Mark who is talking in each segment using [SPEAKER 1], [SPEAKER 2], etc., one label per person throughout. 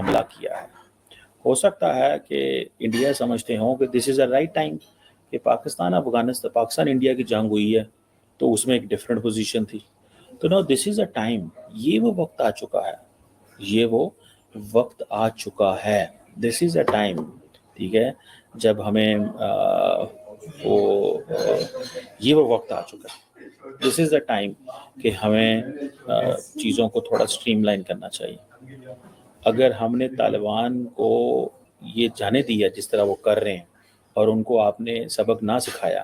[SPEAKER 1] حملہ کیا ہے. ہو سکتا ہے کہ انڈیا سمجھتے ہوں کہ دس از اے رائٹ ٹائم کہ پاکستان انڈیا کی جنگ ہوئی ہے تو اس میں ایک ڈفرینٹ پوزیشن تھی. تو نو دس از اے ٹائم، یہ وہ وقت آ چکا ہے، یہ وہ وقت آ چکا ہے. دس از اے ٹائم، ٹھیک ہے، جب ہمیں یہ وہ وقت آ چکا ہے. دس از اے ٹائم کہ ہمیں چیزوں کو تھوڑا سٹریم لائن کرنا چاہیے. اگر ہم نے طالبان کو یہ جانے دیا جس طرح وہ کر رہے ہیں اور ان کو آپ نے سبق نہ سکھایا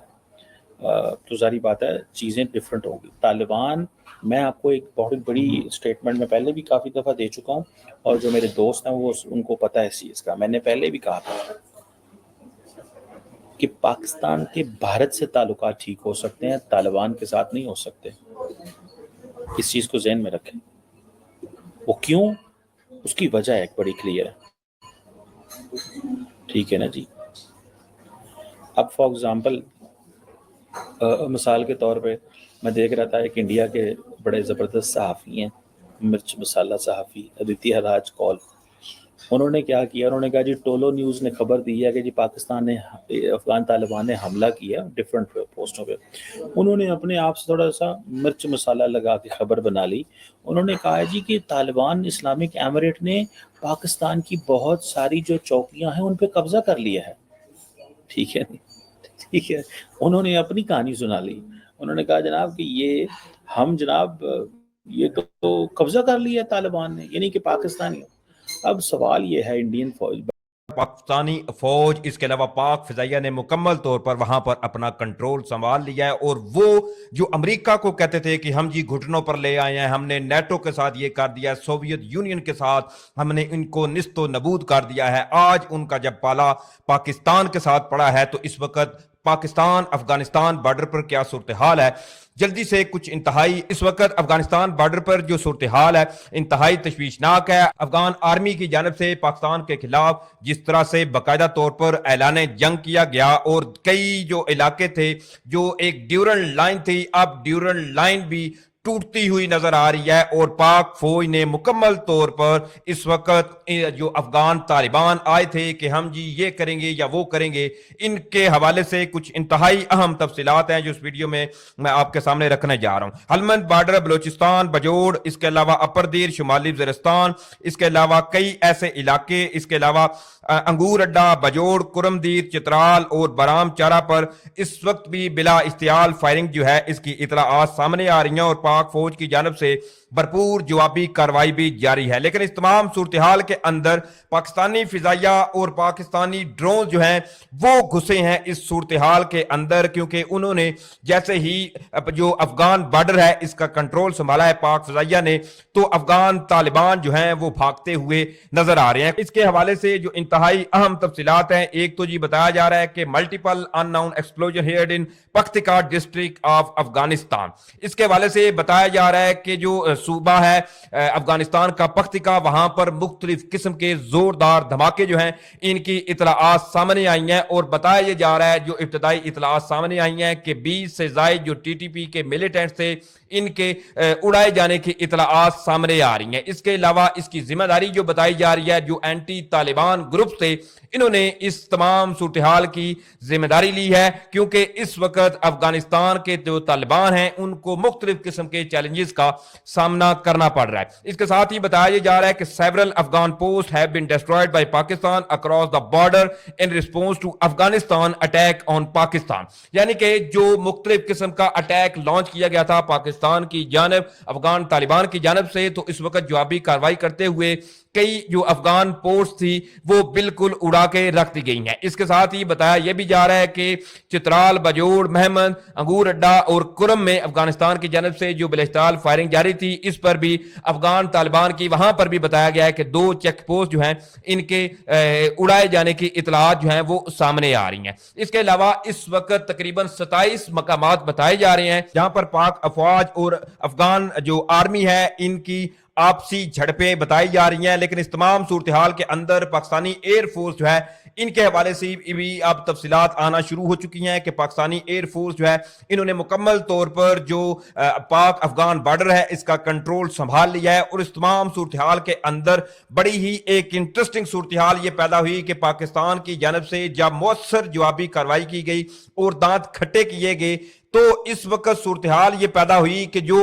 [SPEAKER 1] تو ظاہری بات ہے چیزیں ڈفرینٹ ہوگی. طالبان، میں آپ کو ایک بہت بڑی اسٹیٹمنٹ میں پہلے بھی کافی دفعہ دے چکا ہوں، اور جو میرے دوست ہیں وہ ان کو پتہ ہے اس چیز کا. میں نے پہلے بھی کہا تھا کہ پاکستان کے بھارت سے تعلقات ٹھیک ہو سکتے ہیں، طالبان کے ساتھ نہیں ہو سکتے. اس چیز کو ذہن میں رکھیں. وہ کیوں؟ اس کی وجہ ایک بڑی کلیئر ہے، ٹھیک ہے نا جی. اب فار ایگزامپل، مثال کے طور پہ میں دیکھ رہا تھا ایک انڈیا کے بڑے زبردست صحافی ہیں، مرچ مسالہ صحافی ادتیہ راج کول. انہوں نے کیا کیا؟ انہوں نے کہا جی ٹولو نیوز نے خبر دی ہے کہ جی پاکستان نے افغان طالبان نے حملہ کیا ڈفرینٹ پوسٹوں پہ. انہوں نے اپنے آپ سے تھوڑا سا مرچ مسالہ لگا کے خبر بنا لی. انہوں نے کہا جی کہ طالبان اسلامک ایمریٹ نے پاکستان کی بہت ساری جو چوکیاں ہیں ان پہ قبضہ کر لیا ہے. ٹھیک ہے، ٹھیک ہے. انہوں نے اپنی کہانی سنا لی. انہوں نے کہا جناب کہ یہ تو قبضہ کر لیا طالبان نے، یعنی کہ پاکستانی. اب سوال یہ ہے، انڈین فوج،
[SPEAKER 2] پاکستانی فوج، اس کے علاوہ پاک فضائیہ نے مکمل طور پر وہاں پر اپنا کنٹرول سنبھال لیا ہے. اور وہ جو امریکہ کو کہتے تھے کہ ہم جی گھٹنوں پر لے آئے ہیں، ہم نے نیٹو کے ساتھ یہ کر دیا ہے، سوویت یونین کے ساتھ ہم نے ان کو نیست و نبود کر دیا ہے، آج ان کا جب پالا پاکستان کے ساتھ پڑا ہے تو اس وقت پاکستان افغانستان بارڈر پر کیا صورتحال ہے. جلدی سے کچھ انتہائی اس وقت افغانستان بارڈر پر جو صورتحال ہے انتہائی تشویشناک ہے. افغان آرمی کی جانب سے پاکستان کے خلاف جس طرح سے باقاعدہ طور پر اعلان جنگ کیا گیا، اور کئی جو علاقے تھے جو ایک ڈیورنٹ لائن تھی، اب ڈیورنٹ لائن بھی ٹوٹتی ہوئی نظر آ رہی ہے. اور پاک فوج نے مکمل طور پر اس وقت جو افغان طالبان آئے تھے کہ ہم جی یہ کریں گے یا وہ کریں گے، ان کے حوالے سے کچھ انتہائی اہم تفصیلات ہیں جو اس ویڈیو میں آپ کے سامنے رکھنے جا رہا ہوں. ہلمند بارڈر بلوچستان بجوڑ، اس کے علاوہ اپر دیر شمالی وزیرستان، اس کے علاوہ کئی ایسے علاقے، اس کے علاوہ انگور اڈا بجوڑ، کرم دیر چترال اور برام چارہ پر اس وقت بھی بلا اشتعال فائرنگ جو ہے اس کی اطلاعات سامنے آ رہی ہیں، اور پاک فوج کی جانب سے بھرپور جوابی کارروائی بھی جاری ہے. لیکن اس تمام صورتحال کے اندر پاکستانی فضائیہ اور پاکستانی ڈرون جو ہیں وہ گھسے ہیں اس صورتحال کے اندر، کیونکہ انہوں نے جیسے ہی جو افغان بارڈر ہے اس کا کنٹرول سنبھالا ہے پاک فضائیہ نے، تو افغان طالبان جو ہیں وہ بھاگتے ہوئے نظر آ رہے ہیں. اس کے حوالے سے جو انتہائی اہم تفصیلات ہیں، ایک تو جی بتایا جا رہا ہے کہ multiple unknown explosion heard in Paktika district of Afghanistan. اس کے حوالے سے بتایا جا رہا ہے کہ جو صوبہ ہے افغانستان کا پختکا، وہاں پر مختلف قسم کے زوردار دھماکے جو ہیں ان کی اطلاعات سامنے آئی ہیں. اور بتایا یہ جا رہا ہے جو ابتدائی اطلاعات سامنے آئی ہیں کہ 20 سے زائد جو ٹی ٹی پی کے ملیٹنٹس تھے ان کے اڑائے جانے کی اطلاعات سامنے آ رہی ہیں. اس کے علاوہ اس کی ذمہ داری جو بتائی جا رہی ہے جو اینٹی طالبان گروپ تھے انہوں نے اس تمام صورتحال کی ذمہ داری لی ہے، کیونکہ اس وقت افغانستان کے جو طالبان ہیں ان کو مختلف قسم کے چیلنجز کا سامنا کرنا پڑ رہا ہے. اس کے ساتھ ہی بتایا جا رہا ہے کہ several Afghan posts have been destroyed by Pakistan across the border in response to Afghanistan attack on Pakistan. یعنی کہ جو مختلف قسم کا اٹیک لانچ کیا گیا تھا پاکستان کی جانب افغان طالبان کی جانب سے، تو اس وقت جوابی کارروائی کرتے ہوئے کئی جو افغان پورٹس تھی وہ بالکل اڑا کے رکھ دی گئی ہیں. اس کے ساتھ ہی بتایا یہ بھی جا رہا ہے کہ چترال بجوڑ محمد انگور اڈا اور کرم میں افغانستان کی جانب سے جو بلاشتعال فائرنگ جاری تھی اس پر بھی افغان طالبان کی وہاں پر بھی بتایا گیا ہے کہ 2 چیک پوسٹ جو ہیں ان کے اڑائے جانے کی اطلاعات جو ہیں وہ سامنے آ رہی ہیں. اس کے علاوہ اس وقت تقریباً 27 مقامات بتائے جا رہے ہیں جہاں پر پاک افواج اور افغان جو آرمی ہے ان کی آپسی جھڑپیں بتائی جا رہی ہیں. لیکن اس تمام صورتحال کے اندر پاکستانی ایئر فورس جو ہے इनके हवाले से भी अब तफसीलात आना शुरू हो चुकी हैं कि पाकिस्तानी एयर फोर्स जो है इन्होंने मुकम्मल तौर पर जो पाक अफगान बॉर्डर है इसका कंट्रोल संभाल लिया है। और इस तमाम सूरत हाल के अंदर बड़ी ही एक इंटरेस्टिंग सूरत हाल ये पैदा हुई कि पाकिस्तान की जानब से जब मौसर जवाबी कार्रवाई की गई और दांत खट्टे किए गए तो इस वक्त सूरत हाल ये पैदा हुई कि जो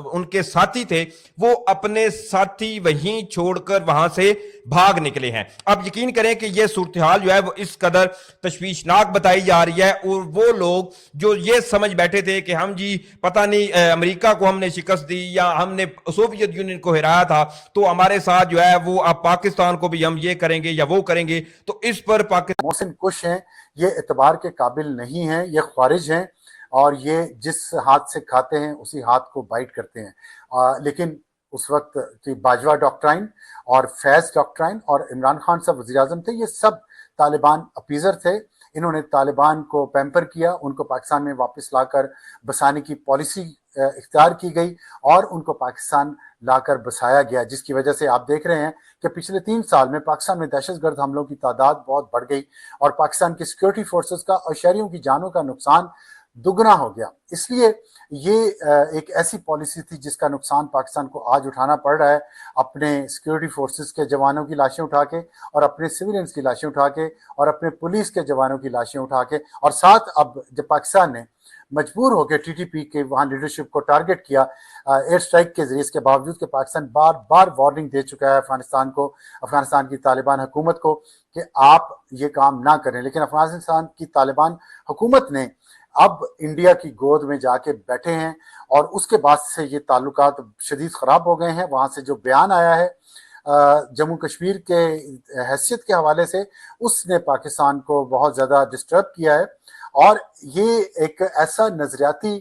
[SPEAKER 2] उनके साथी थे वो अपने साथी वहीं छोड़कर वहां से भाग निकले हैं। अब यकीन करें कि ये सूरत हाल जो है वो इस कदर तशवीशनाक बताई जा रही है और वो लोग जो ये समझ बैठे थे कि हम जी पता नहीं अमेरिका को हमने शिकस्त दी या हमने सोवियत यूनियन को हराया था तो हमारे साथ जो है वो अब पाकिस्तान को भी हम ये करेंगे या वो करेंगे, तो इस पर पाकिस्तान
[SPEAKER 3] मोहसिन कुश हैं, ये एतबार के काबिल नहीं हैं, ये ख्वारिज हैं और ये जिस हाथ से खाते हैं उसी हाथ को बाइट करते हैं। लेकिन उस वक्त की बाजवा डॉक्ट्राइन और फैज़ डॉक्ट्राइन और इमरान खान साहब वज़ीर आज़म थे, ये सब तालिबान अपीज़र थे। इन्होंने तालिबान को पैम्पर किया, उनको पाकिस्तान में वापस लाकर बसाने की पॉलिसी इख्तियार की गई और उनको पाकिस्तान लाकर बसाया गया, जिसकी वजह से आप देख रहे हैं कि पिछले 3 साल में पाकिस्तान में दहशतगर्द हमलों की तादाद बहुत बढ़ गई और पाकिस्तान की सिक्योरिटी फोर्सेस का और शहरियों की जानों का नुकसान दुगना हो गया। इसलिए ये एक ऐसी पॉलिसी थी जिसका नुकसान पाकिस्तान को आज उठाना पड़ रहा है, अपने सिक्योरिटी फोर्सेस के जवानों की लाशें उठा के और अपने सिविलियंस की लाशें उठा के और अपने पुलिस के जवानों की लाशें उठा के। और साथ अब जब पाकिस्तान ने मजबूर होकर टीटीपी के वहाँ लीडरशिप को टारगेट किया एयर स्ट्राइक के जरिए, इसके बावजूद कि पाकिस्तान बार बार वार्निंग दे चुका है अफगानिस्तान को, अफगानिस्तान की तालिबान हुकूमत को कि आप ये काम ना करें, लेकिन अफगानिस्तान की तालिबान हुकूमत ने अब इंडिया की गोद में जाके बैठे हैं और उसके बाद से ये ताल्लुकात शदीद ख़राब हो गए हैं। वहाँ से जो बयान आया है जम्मू कश्मीर के हैसियत के हवाले से, उसने पाकिस्तान को बहुत ज़्यादा डिस्टर्ब किया है और ये एक ऐसा नजरियाती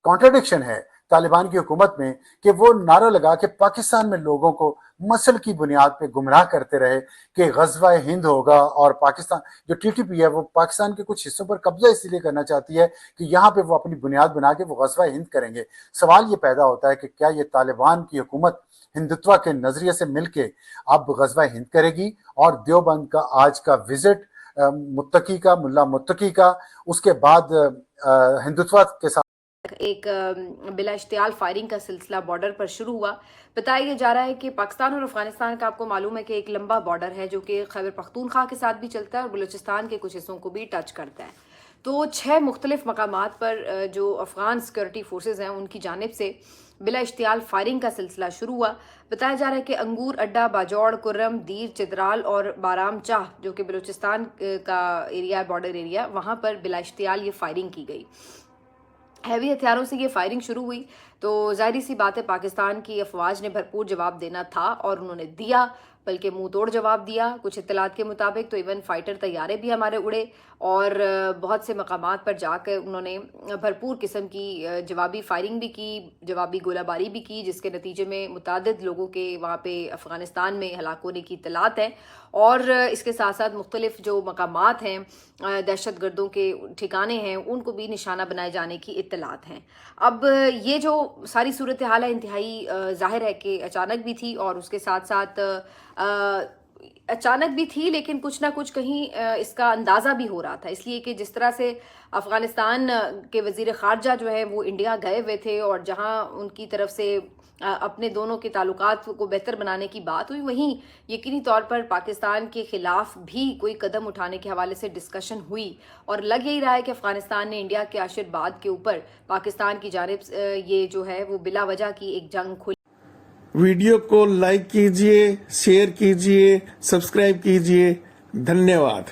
[SPEAKER 3] कॉन्ट्रडिक्शन है तालिबान की हुकूमत में कि वो नारा लगा के पाकिस्तान में लोगों को मसल की बुनियाद पे गुमराह करते रहे कि ग़ज़वा हिंद होगा और पाकिस्तान जो टीटीपी है वो पाकिस्तान के कुछ हिस्सों पर कब्जा इसलिए करना चाहती है कि यहाँ पे वो अपनी बुनियाद बना के वो ग़ज़वा हिंद करेंगे। सवाल ये पैदा होता है कि क्या ये तालिबान की हुकूमत हिंदुत्व के नज़रिए से मिलके अब ग़ज़वा हिंद करेगी? और देवबंद का आज का विजिट मुत्तकी का, मुल्ला मुत्तकी का, उसके बाद हिंदुत्व के साथ
[SPEAKER 4] एक बिला इश्तियाल फायरिंग का सिलसिला बॉर्डर पर शुरू हुआ। बताया जा रहा है कि पाकिस्तान और अफगानिस्तान का आपको मालूम है कि एक लंबा बॉर्डर है जो कि खैबर पख्तूनख्वा के साथ भी चलता है और बलूचिस्तान के कुछ हिस्सों को भी टच करता है। तो 6 मुख्तलिफ मकामात पर जो अफगान सिक्योरिटी फोर्सेज हैं उनकी जानिब से बिला इश्तियाल फायरिंग का सिलसिला शुरू हुआ। बताया जा रहा है कि अंगूर अड्डा, बाजौड़, कुर्रम, दीर, चित्राल और बाराम चाह जो कि बलूचिस्तान का एरिया है, बॉर्डर एरिया, वहाँ पर बिला इश्तियाल ये फायरिंग की गई। हैवी हथियारों से ये फायरिंग शुरू हुई तो जाहिर सी बात है पाकिस्तान की अफवाज ने भरपूर जवाब देना था और उन्होंने दिया, बल्कि मुंह तोड़ जवाब दिया। कुछ इत्तलात के मुताबिक तो इवन फाइटर तैयारे भी हमारे उड़े और बहुत से मकामात पर जाकर उन्होंने भरपूर किस्म की जवाबी फायरिंग भी की, जवाबी गोलाबारी भी की, जिसके नतीजे में मुतादिद लोगों के वहाँ पे अफ़गानिस्तान में हलाक होने की इत्तलात है। और इसके साथ साथ मुख्तलिफ जो मकामात हैं, दहशतगर्दों के ठिकाने हैं, उनको भी निशाना बनाए जाने की इत्तलात हैं। अब ये जो सारी सूरत हाल है इंतहाई ज़ाहिर है कि अचानक भी थी और उसके साथ साथ अचानक भी थी, लेकिन कुछ ना कुछ कहीं इसका अंदाज़ा भी हो रहा था, इसलिए कि जिस तरह से अफ़गानिस्तान के वज़ीर ख़ारजा जो है वो इंडिया गए हुए थे और जहां उनकी तरफ से अपने दोनों के ताल्लुकात को बेहतर बनाने की बात हुई, वहीं यकीनी तौर पर पाकिस्तान के ख़िलाफ़ भी कोई कदम उठाने के हवाले से डिस्कशन हुई और लग यही रहा है कि अफ़गानिस्तान ने इंडिया के आशीर्वाद के ऊपर पाकिस्तान की जानिब ये जो है वो बिला वजह की एक जंग खुली।
[SPEAKER 5] वीडियो को लाइक कीजिए, शेयर कीजिए, सब्सक्राइब कीजिए। धन्यवाद।